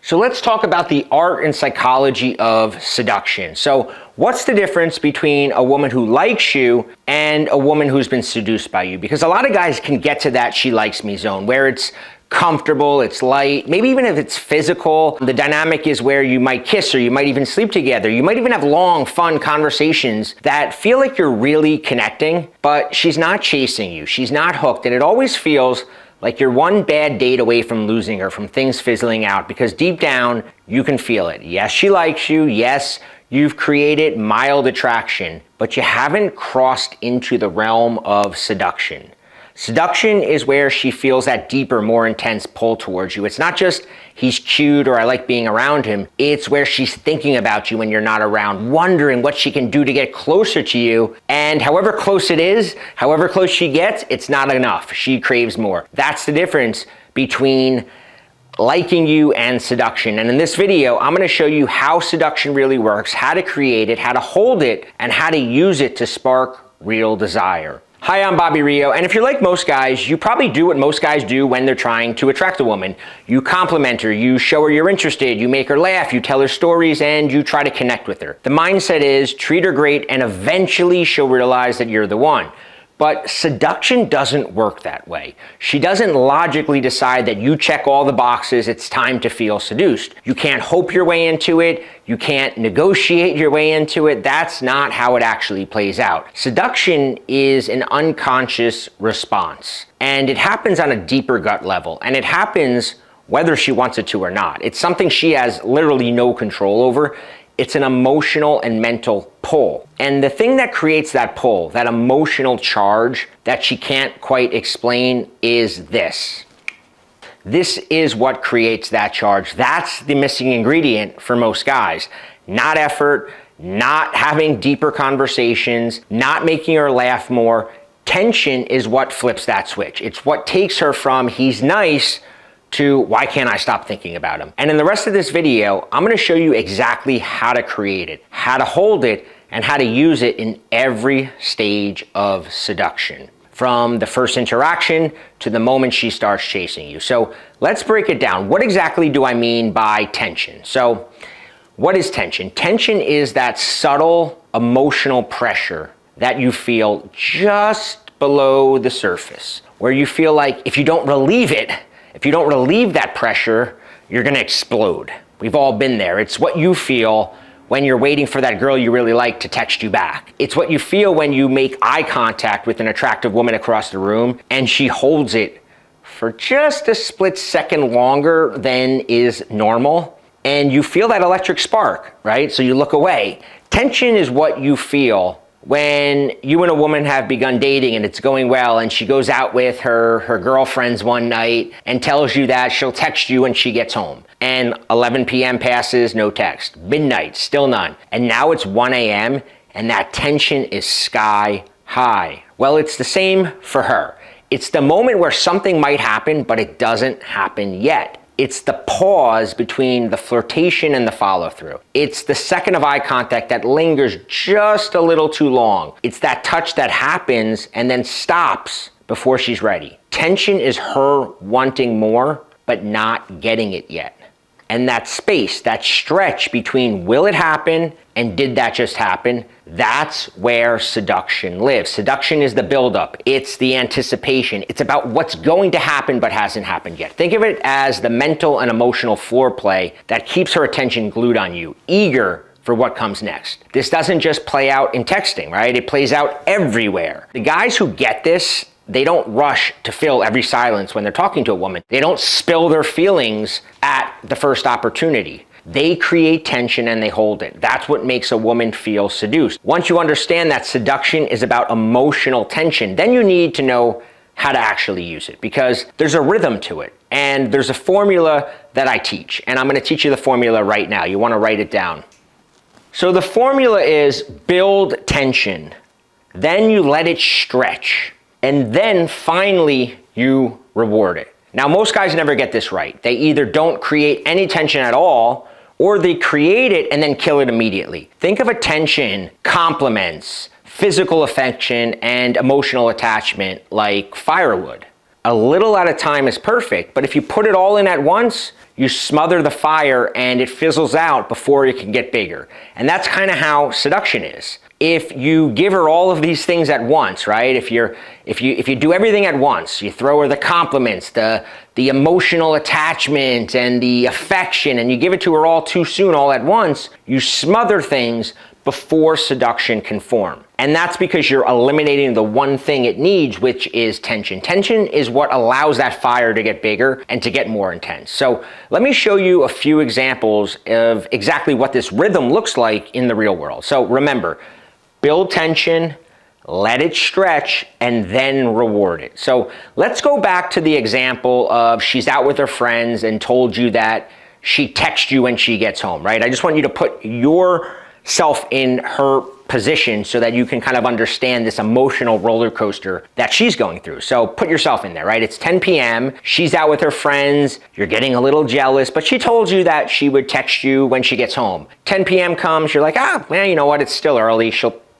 So let's talk about the art and psychology of seduction. So what's the difference between a woman who likes you and a woman who's been seduced by you? Because a lot of guys can get to that she likes me zone where it's comfortable, it's light, maybe even if it's physical. The dynamic is where you might kiss her, you might even sleep together, you might even have long, fun conversations that feel like you're really connecting, but she's not chasing you, she's not hooked, and it always feels like you're one bad date away from losing her, from things fizzling out, because deep down, you can feel it. Yes, she likes you. Yes, you've created mild attraction, but you haven't crossed into the realm of seduction. Seduction is where she feels that deeper, more intense pull towards you. It's not just he's cute or I like being around him. It's where she's thinking about you when you're not around, wondering what she can do to get closer to you. And however close it is, however close she gets, it's not enough. She craves more. That's the difference between liking you and seduction. And in this video, I'm gonna show you how seduction really works, how to create it, how to hold it, and how to use it to spark real desire. Hi, I'm Bobby Rio, and if you're like most guys, you probably do what most guys do when they're trying to attract a woman. You compliment her, you show her you're interested, you make her laugh, you tell her stories, and you try to connect with her. The mindset is treat her great, and eventually she'll realize that you're the one. But seduction doesn't work that way. She doesn't logically decide that you check all the boxes, it's time to feel seduced. You can't hope your way into it, you can't negotiate your way into it. That's not how it actually plays out. Seduction is an unconscious response, and it happens on a deeper gut level, and it happens whether she wants it to or not. It's something she has literally no control over. It's an emotional and mental pull. And the thing that creates that pull, that emotional charge that she can't quite explain, is this. This is what creates that charge. That's the missing ingredient for most guys. Not effort, not having deeper conversations, not making her laugh more. Tension is what flips that switch. It's what takes her from he's nice to why can't I stop thinking about him? And in the rest of this video, I'm gonna show you exactly how to create it, how to hold it, and how to use it in every stage of seduction. From the first interaction to the moment she starts chasing you. So let's break it down. What exactly do I mean by tension? So what is tension? Tension is that subtle emotional pressure that you feel just below the surface, where you feel like if you don't relieve it, if you don't relieve that pressure, you're gonna explode. We've all been there. It's what you feel when you're waiting for that girl you really like to text you back. It's what you feel when you make eye contact with an attractive woman across the room and she holds it for just a split second longer than is normal, and you feel that electric spark, right? So you look away. Tension is what you feel when you and a woman have begun dating and it's going well, and she goes out with her girlfriends one night and tells you that she'll text you when she gets home. And 11 p.m. passes, no text. Midnight, still none. And now it's 1 a.m. and that tension is sky high. Well, it's the same for her. It's the moment where something might happen, but it doesn't happen yet. It's the pause between the flirtation and the follow-through. It's the second of eye contact that lingers just a little too long. It's that touch that happens and then stops before she's ready. Tension is her wanting more, but not getting it yet. And that space, that stretch between will it happen and did that just happen, that's where seduction lives. Seduction is the buildup. It's the anticipation. It's about what's going to happen but hasn't happened yet. Think of it as the mental and emotional foreplay that keeps her attention glued on you, eager for what comes next. This doesn't just play out in texting, right? It plays out everywhere. The guys who get this, they don't rush to fill every silence when they're talking to a woman. They don't spill their feelings at the first opportunity. They create tension and they hold it. That's what makes a woman feel seduced. Once you understand that seduction is about emotional tension, then you need to know how to actually use it, because there's a rhythm to it. And there's a formula that I teach, and I'm gonna teach you the formula right now. You wanna write it down. So the formula is build tension, then you let it stretch, and then finally you reward it. Now, most guys never get this right. They either don't create any tension at all, or they create it and then kill it immediately. Think of attention, compliments, physical affection, and emotional attachment like firewood. A little at a time is perfect, but if you put it all in at once, you smother the fire and it fizzles out before it can get bigger. And that's kind of how seduction is. If you give her all of these things at once, right? If you do everything at once, you throw her the compliments, the emotional attachment and the affection, and you give it to her all too soon, all at once, you smother things before seduction can form. And that's because you're eliminating the one thing it needs, which is tension. Tension is what allows that fire to get bigger and to get more intense. So let me show you a few examples of exactly what this rhythm looks like in the real world. So remember, build tension, let it stretch, and then reward it. So let's go back to the example of she's out with her friends and told you that she texts you when she gets home, right? I just want you to put yourself in her position so that you can kind of understand this emotional roller coaster that she's going through. So put yourself in there, right? It's 10 p.m. She's out with her friends. You're getting a little jealous, but she told you that she would text you when she gets home. 10 p.m. comes, you're like, man, you know what? It's still early.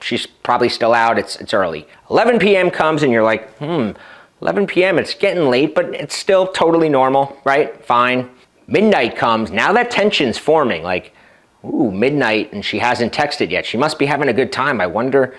She's probably still out. It's early. 11 p.m. comes and you're like, 11 p.m. It's getting late, but it's still totally normal, right? Fine. Midnight comes. Now that tension's forming, like, ooh, midnight and she hasn't texted yet. She must be having a good time. I wonder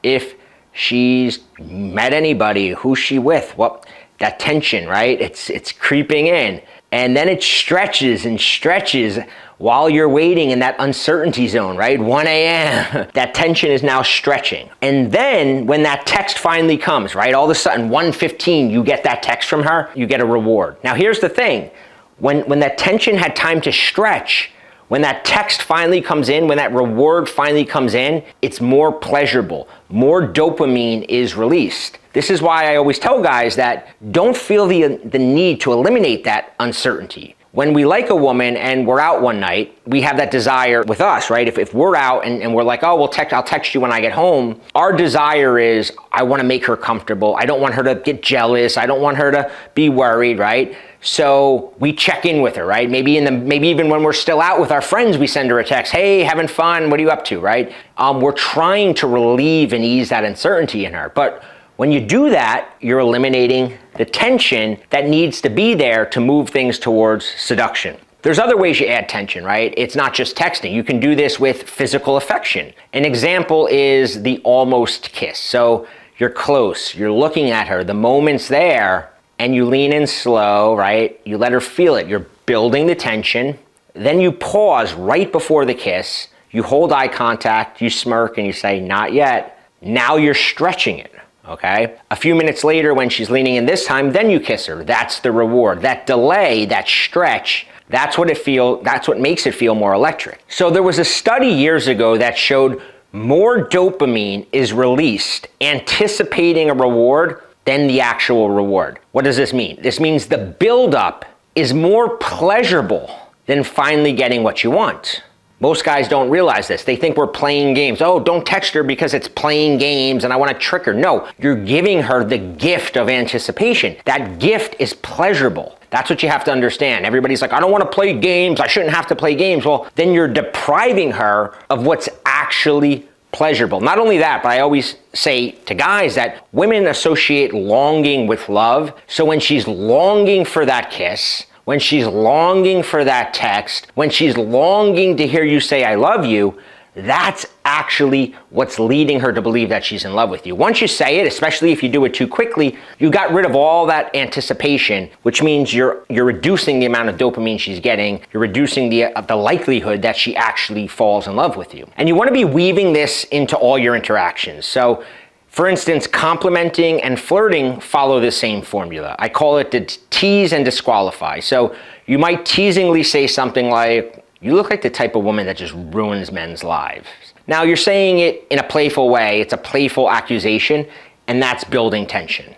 if she's met anybody. Who's she with? Well, that tension, right? It's creeping in. And then it stretches and stretches while you're waiting in that uncertainty zone, right? 1 a.m. That tension is now stretching. And then when that text finally comes, right? All of a sudden, 1:15, you get that text from her, you get a reward. Now here's the thing. When that tension had time to stretch, when that text finally comes in, when that reward finally comes in, it's more pleasurable. More dopamine is released. This is why I always tell guys that don't feel the need to eliminate that uncertainty. When we like a woman and we're out one night, we have that desire with us, right? If we're out and we're like, oh, I'll text you when I get home, our desire is, I want to make her comfortable. I don't want her to get jealous. I don't want her to be worried, right? So we check in with her, right? Maybe even when we're still out with our friends, we send her a text, hey, having fun, what are you up to, right? We're trying to relieve and ease that uncertainty in her. But when you do that, you're eliminating the tension that needs to be there to move things towards seduction. There's other ways you add tension, right? It's not just texting. You can do this with physical affection. An example is the almost kiss. So you're close, you're looking at her, the moment's there, and you lean in slow, right? You let her feel it. You're building the tension. Then you pause right before the kiss. You hold eye contact, you smirk, and you say, not yet. Now you're stretching it. Okay? A few minutes later, when she's leaning in this time, then you kiss her. That's the reward. That delay, that stretch, that's what makes it feel more electric. So there was a study years ago that showed more dopamine is released anticipating a reward than the actual reward. What does this mean? This means the buildup is more pleasurable than finally getting what you want. Most guys don't realize this. They think we're playing games. Oh, don't text her because it's playing games and I want to trick her. No, you're giving her the gift of anticipation. That gift is pleasurable. That's what you have to understand. Everybody's like, I don't want to play games. I shouldn't have to play games. Well, then you're depriving her of what's actually pleasurable. Not only that, but I always say to guys that women associate longing with love. So when she's longing for that kiss, when she's longing for that text, when she's longing to hear you say, I love you, that's actually what's leading her to believe that she's in love with you. Once you say it, especially if you do it too quickly, you got rid of all that anticipation, which means you're reducing the amount of dopamine she's getting. You're reducing the likelihood that she actually falls in love with you. And you want to be weaving this into all your interactions. So, for instance, complimenting and flirting follow the same formula. I call it the tease and disqualify. So you might teasingly say something like, you look like the type of woman that just ruins men's lives. Now you're saying it in a playful way. It's a playful accusation, and that's building tension.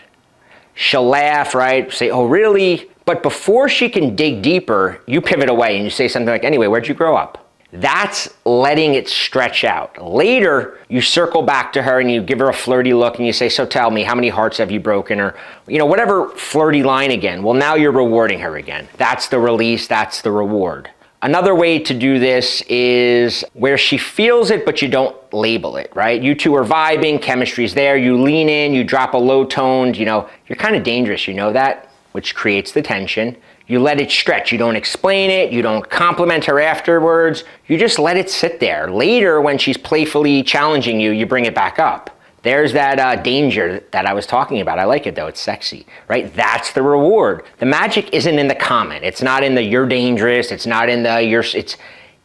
She'll laugh, right? Say, oh, really? But before she can dig deeper, you pivot away and you say something like, anyway, where'd you grow up? That's letting it stretch out. Later, you circle back to her and you give her a flirty look and you say, so tell me, how many hearts have you broken? Or, whatever flirty line again. Well, now you're rewarding her again. That's the release, that's the reward. Another way to do this is where she feels it, but you don't label it, right? You two are vibing, chemistry's there, you lean in, you drop a low toned, you're kind of dangerous, you know that, which creates the tension. You let it stretch, you don't explain it, you don't compliment her afterwards, you just let it sit there. Later, when she's playfully challenging you, you bring it back up. There's that danger that I was talking about. I like it though, it's sexy, right? That's the reward. The magic isn't in the comment. It's not in the you're dangerous, it's not in the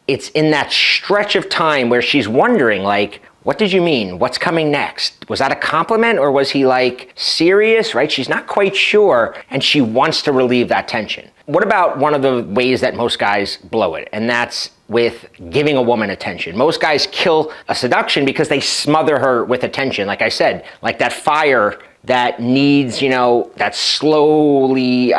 it's in that stretch of time where she's wondering like, what did you mean? What's coming next? Was that a compliment or was he like serious, right? She's not quite sure and she wants to relieve that tension. What about one of the ways that most guys blow it? And that's with giving a woman attention. Most guys kill a seduction because they smother her with attention. Like I said, like that fire that needs, that slowly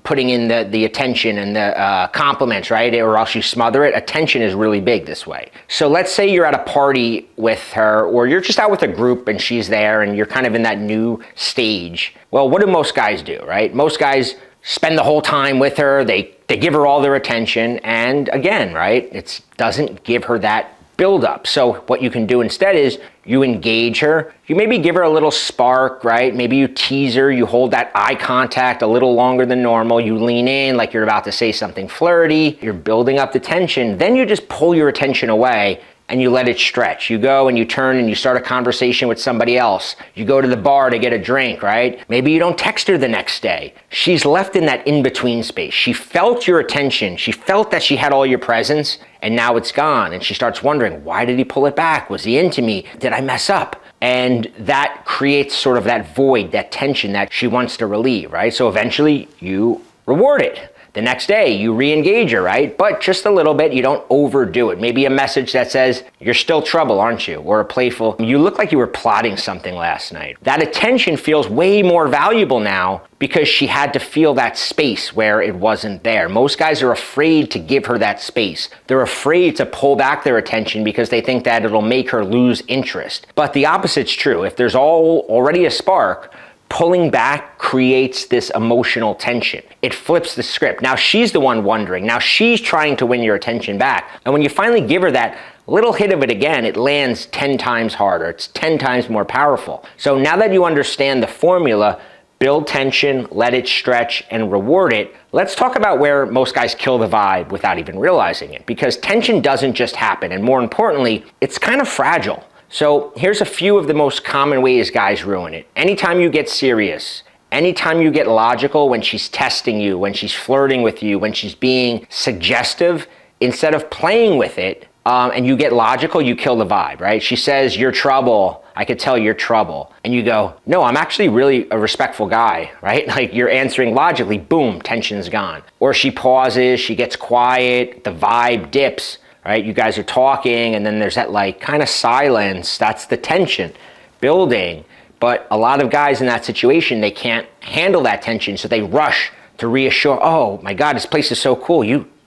putting in the attention and the compliments, right? Or else you smother it. Attention is really big this way. So let's say you're at a party with her, or you're just out with a group and she's there and you're kind of in that new stage. Well, what do most guys do, right? Most guys spend the whole time with her, they give her all their attention, and again, right, it doesn't give her that build up. So what you can do instead is you engage her, you maybe give her a little spark, right? Maybe you tease her, you hold that eye contact a little longer than normal, you lean in like you're about to say something flirty, you're building up the tension, then you just pull your attention away and you let it stretch. You go and you turn and you start a conversation with somebody else. You go to the bar to get a drink, right? Maybe you don't text her the next day. She's left in that in-between space. She felt your attention. She felt that she had all your presence and now it's gone. And she starts wondering, why did he pull it back? Was he into me? Did I mess up? And that creates sort of that void, that tension that she wants to relieve, right? So eventually you reward it. The next day, you re-engage her, right? But just a little bit, you don't overdo it. Maybe a message that says, you're still trouble, aren't you? Or a playful, you look like you were plotting something last night. That attention feels way more valuable now because she had to feel that space where it wasn't there. Most guys are afraid to give her that space. They're afraid to pull back their attention because they think that it'll make her lose interest. But the opposite's true. If there's already a spark, pulling back creates this emotional tension. It flips the script. Now she's the one wondering. Now she's trying to win your attention back. And when you finally give her that little hit of it again, it lands 10 times harder. It's 10 times more powerful. So now that you understand the formula, build tension, let it stretch, and reward it, let's talk about where most guys kill the vibe without even realizing it. Because tension doesn't just happen. And more importantly, it's kind of fragile. So here's a few of the most common ways guys ruin it. Anytime you get serious, anytime you get logical when she's testing you, when she's flirting with you, when she's being suggestive, instead of playing with it, and you get logical, you kill the vibe, right? She says, you're trouble. I could tell you're trouble. And you go, no, I'm actually really a respectful guy, right? Like you're answering logically, boom, tension's gone. Or she pauses, she gets quiet, the vibe dips. Right? You guys are talking and then there's that like kind of silence. That's the tension building. But a lot of guys in that situation, they can't handle that tension. So they rush to reassure, oh my God, this place is so cool.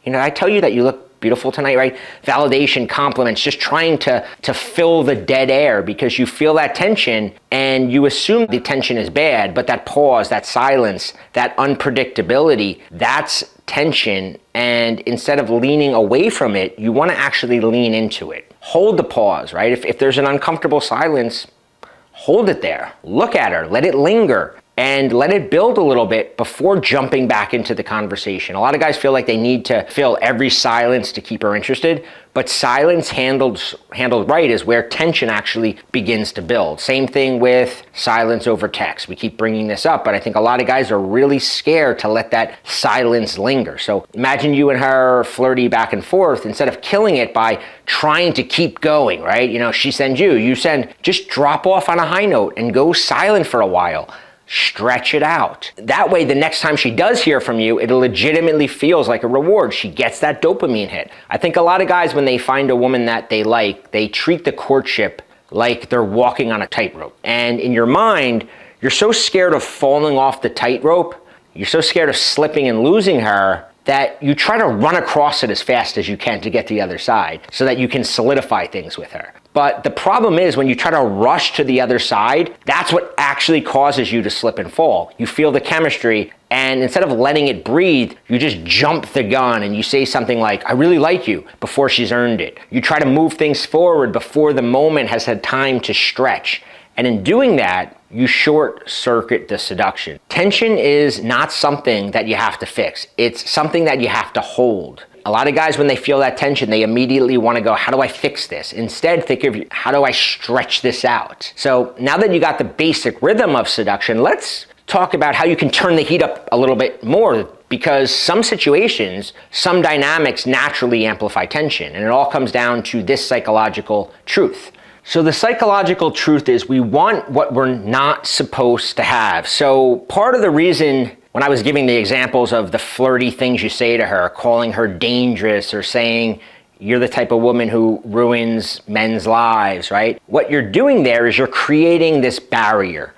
I tell you that you look beautiful tonight, right? Validation, compliments, just trying to fill the dead air because you feel that tension and you assume the tension is bad, but that pause, that silence, that unpredictability, that's tension. And instead of leaning away from it, you want to actually lean into it. Hold the pause, right? If there's an uncomfortable silence, hold it there. Look at her, let it linger. And let it build a little bit before jumping back into the conversation. A lot of guys feel like they need to fill every silence to keep her interested, but silence handled right is where tension actually begins to build. Same thing with silence over text. We keep bringing this up, but I think a lot of guys are really scared to let that silence linger. So imagine you and her flirty back and forth instead of killing it by trying to keep going, right? She sends you send, just drop off on a high note and go silent for a while. Stretch it out. That way, the next time she does hear from you, it legitimately feels like a reward. She gets that dopamine hit. I think a lot of guys, when they find a woman that they like, they treat the courtship like they're walking on a tightrope. And in your mind, you're so scared of falling off the tightrope, you're so scared of slipping and losing her, that you try to run across it as fast as you can to get to the other side so that you can solidify things with her. But the problem is when you try to rush to the other side, that's what actually causes you to slip and fall. You feel the chemistry, and instead of letting it breathe, you just jump the gun and you say something like, I really like you, before she's earned it. You try to move things forward before the moment has had time to stretch. And in doing that, you short circuit the seduction. Tension is not something that you have to fix. It's something that you have to hold. A lot of guys, when they feel that tension, they immediately want to go, how do I fix this? Instead, think of, how do I stretch this out? So now that you got the basic rhythm of seduction, let's talk about how you can turn the heat up a little bit more, because some situations, some dynamics naturally amplify tension, and it all comes down to this psychological truth. So the psychological truth is we want what we're not supposed to have. So part of the reason when I was giving the examples of the flirty things you say to her, calling her dangerous or saying you're the type of woman who ruins men's lives, right? What you're doing there is you're creating this barrier.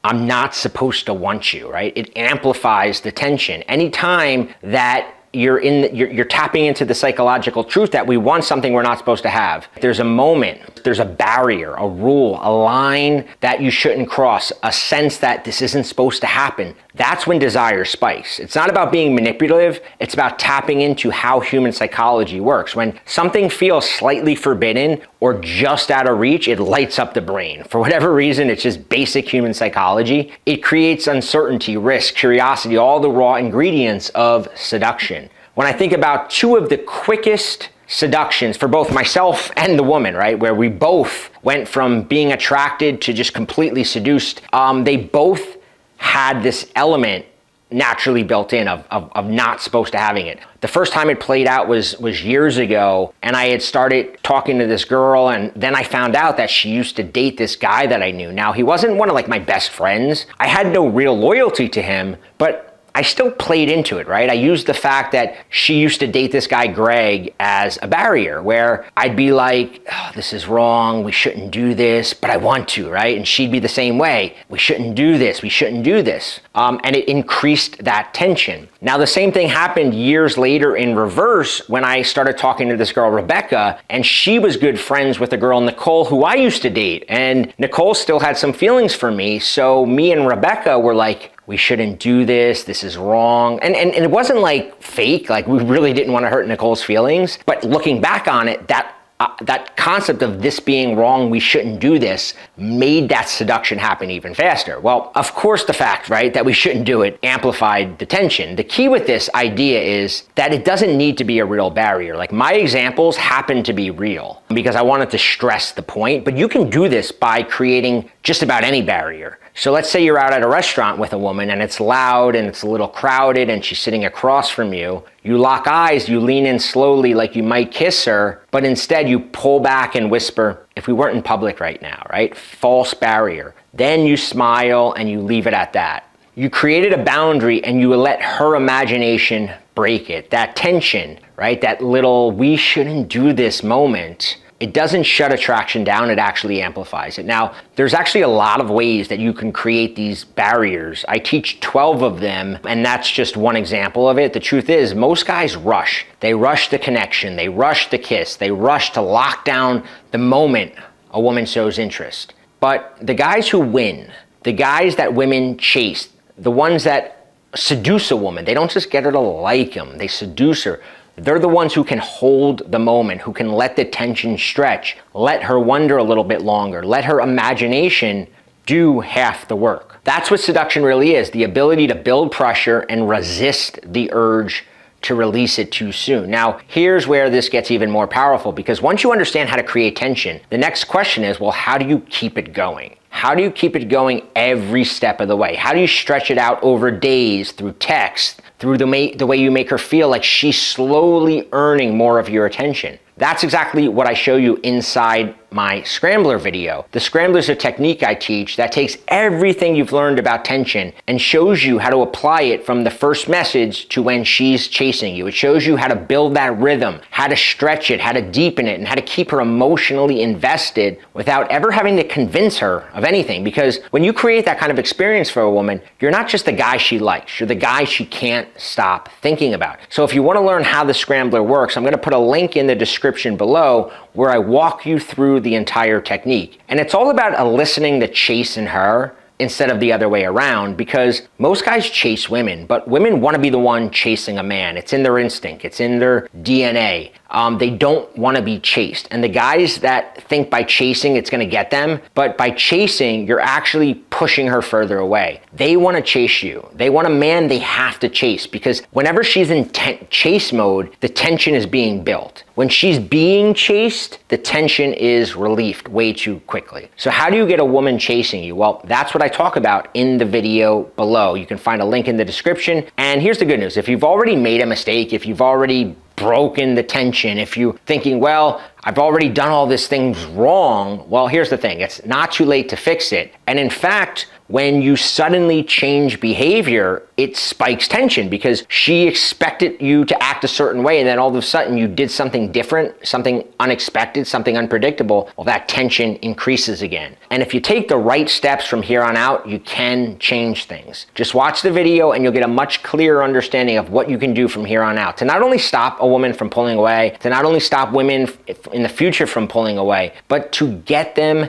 I'm not supposed to want you, right? It amplifies the tension. Anytime that you're tapping into the psychological truth that we want something we're not supposed to have. There's a moment, there's a barrier, a rule, a line that you shouldn't cross, a sense that this isn't supposed to happen. That's when desire spikes. It's not about being manipulative, it's about tapping into how human psychology works. When something feels slightly forbidden or just out of reach, it lights up the brain. For whatever reason, it's just basic human psychology. It creates uncertainty, risk, curiosity, all the raw ingredients of seduction. When I think about two of the quickest seductions for both myself and the woman, right, where we both went from being attracted to just completely seduced, they both had this element naturally built in of not supposed to having it. The first time it played out was years ago, and I had started talking to this girl, and then I found out that she used to date this guy that I knew. Now, he wasn't one of like my best friends. I had no real loyalty to him, but I still played into it, right? I used the fact that she used to date this guy, Greg, as a barrier where I'd be like, oh, this is wrong, we shouldn't do this, but I want to, right? And she'd be the same way, we shouldn't do this, we shouldn't do this. And it increased that tension. Now, the same thing happened years later in reverse when I started talking to this girl, Rebecca, and she was good friends with a girl, Nicole, who I used to date. And Nicole still had some feelings for me, so me and Rebecca were like, we shouldn't do this, this is wrong. And it wasn't like fake, like we really didn't want to hurt Nicole's feelings. But looking back on it, that concept of this being wrong, we shouldn't do this, made that seduction happen even faster. Well, of course the fact, right, that we shouldn't do it amplified the tension. The key with this idea is that it doesn't need to be a real barrier. Like my examples happen to be real because I wanted to stress the point, but you can do this by creating just about any barrier. So let's say you're out at a restaurant with a woman and it's loud and it's a little crowded and she's sitting across from you. You lock eyes, you lean in slowly like you might kiss her, but instead you pull back and whisper, if we weren't in public right now, right? False barrier. Then you smile and you leave it at that. You created a boundary and you let her imagination break it. That tension, right? That little we shouldn't do this moment. It doesn't shut attraction down, it actually amplifies it. Now, there's actually a lot of ways that you can create these barriers. I teach 12 of them, and that's just one example of it. The truth is, most guys rush. They rush the connection, they rush the kiss, they rush to lock down the moment a woman shows interest. But the guys who win, the guys that women chase, the ones that seduce a woman, they don't just get her to like them, they seduce her. They're the ones who can hold the moment, who can let the tension stretch, let her wonder a little bit longer, let her imagination do half the work. That's what seduction really is, the ability to build pressure and resist the urge to release it too soon. Now, here's where this gets even more powerful, because once you understand how to create tension, the next question is, well, how do you keep it going? How do you keep it going every step of the way? How do you stretch it out over days, through text, through the way you make her feel like she's slowly earning more of your attention? That's exactly what I show you inside my scrambler video. The scrambler is a technique I teach that takes everything you've learned about tension and shows you how to apply it from the first message to when she's chasing you. It shows you how to build that rhythm, how to stretch it, how to deepen it, and how to keep her emotionally invested without ever having to convince her of anything. Because when you create that kind of experience for a woman, you're not just the guy she likes, you're the guy she can't stop thinking about. So if you want to learn how the scrambler works, I'm going to put a link in the description below where I walk you through the entire technique. And it's all about eliciting the chase in her instead of the other way around, because most guys chase women, but women want to be the one chasing a man. It's in their instinct. It's in their DNA. They don't want to be chased. And the guys that think by chasing it's going to get them, but by chasing, you're actually pushing her further away. They want to chase you. They want a man they have to chase, because whenever she's in chase mode, the tension is being built. When she's being chased, the tension is relieved way too quickly. So how do you get a woman chasing you? Well, that's what I talk about in the video below. You can find a link in the description. And here's the good news. If you've already made a mistake, if you've already broken the tension, if you're thinking, well, I've already done all these things wrong, well, here's the thing. It's not too late to fix it. And in fact, when you suddenly change behavior, it spikes tension because she expected you to act a certain way, and then all of a sudden you did something different, something unexpected, something unpredictable. Well, that tension increases again. And if you take the right steps from here on out, you can change things. Just watch the video and you'll get a much clearer understanding of what you can do from here on out to not only stop a woman from pulling away, to not only stop women in the future from pulling away, but to get them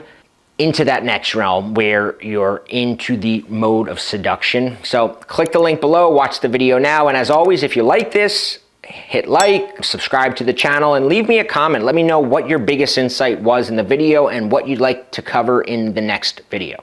into that next realm where you're into the mode of seduction. So click the link below, watch the video now. And as always, if you like this, hit like, subscribe to the channel, and leave me a comment. Let me know what your biggest insight was in the video and what you'd like to cover in the next video.